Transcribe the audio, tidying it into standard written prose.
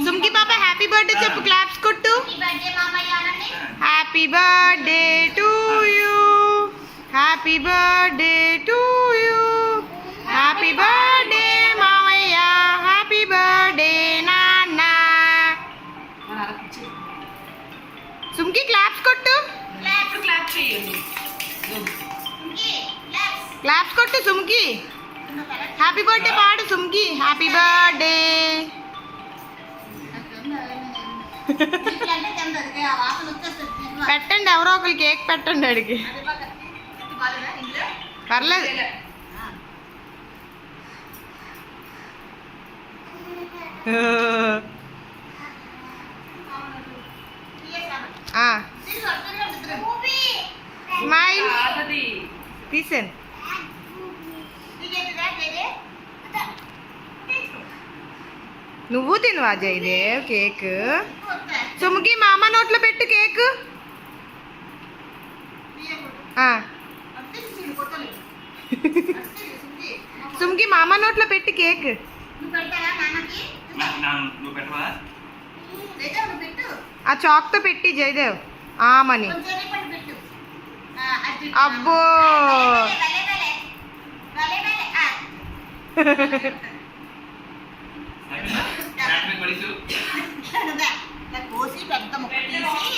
సుమ్కి పాప happy birthday చెప్పు, claps కొట్టు. Happy birthday to you, happy birthday to you, happy birthday మామయ్య, happy birthday నాన్న. సుమ్కి క్లాప్స్ కొట్టు, క్లాప్స్ కొట్టు సుమ్కి. హ్యాపీ బర్త్డే పాడు సుమ్కి, హ్యాపీ బర్త్డే. పెట్టండి, ఎవరో ఒకరు కేక్ పెట్టండి అడిగి. పర్లేదు. తీసాను. నువ్వు తినవా జయదేవ్ కేక్? సుమ్కి మామ నోట్లో పెట్టు కేక్. సుమ్కి మామ నోట్లో పెట్టి కేక్. ఆ చాక్తో పెట్టి జయదేవ్ ఆమని. అబ్బో కోసి పెద్ద ముక్క తీసి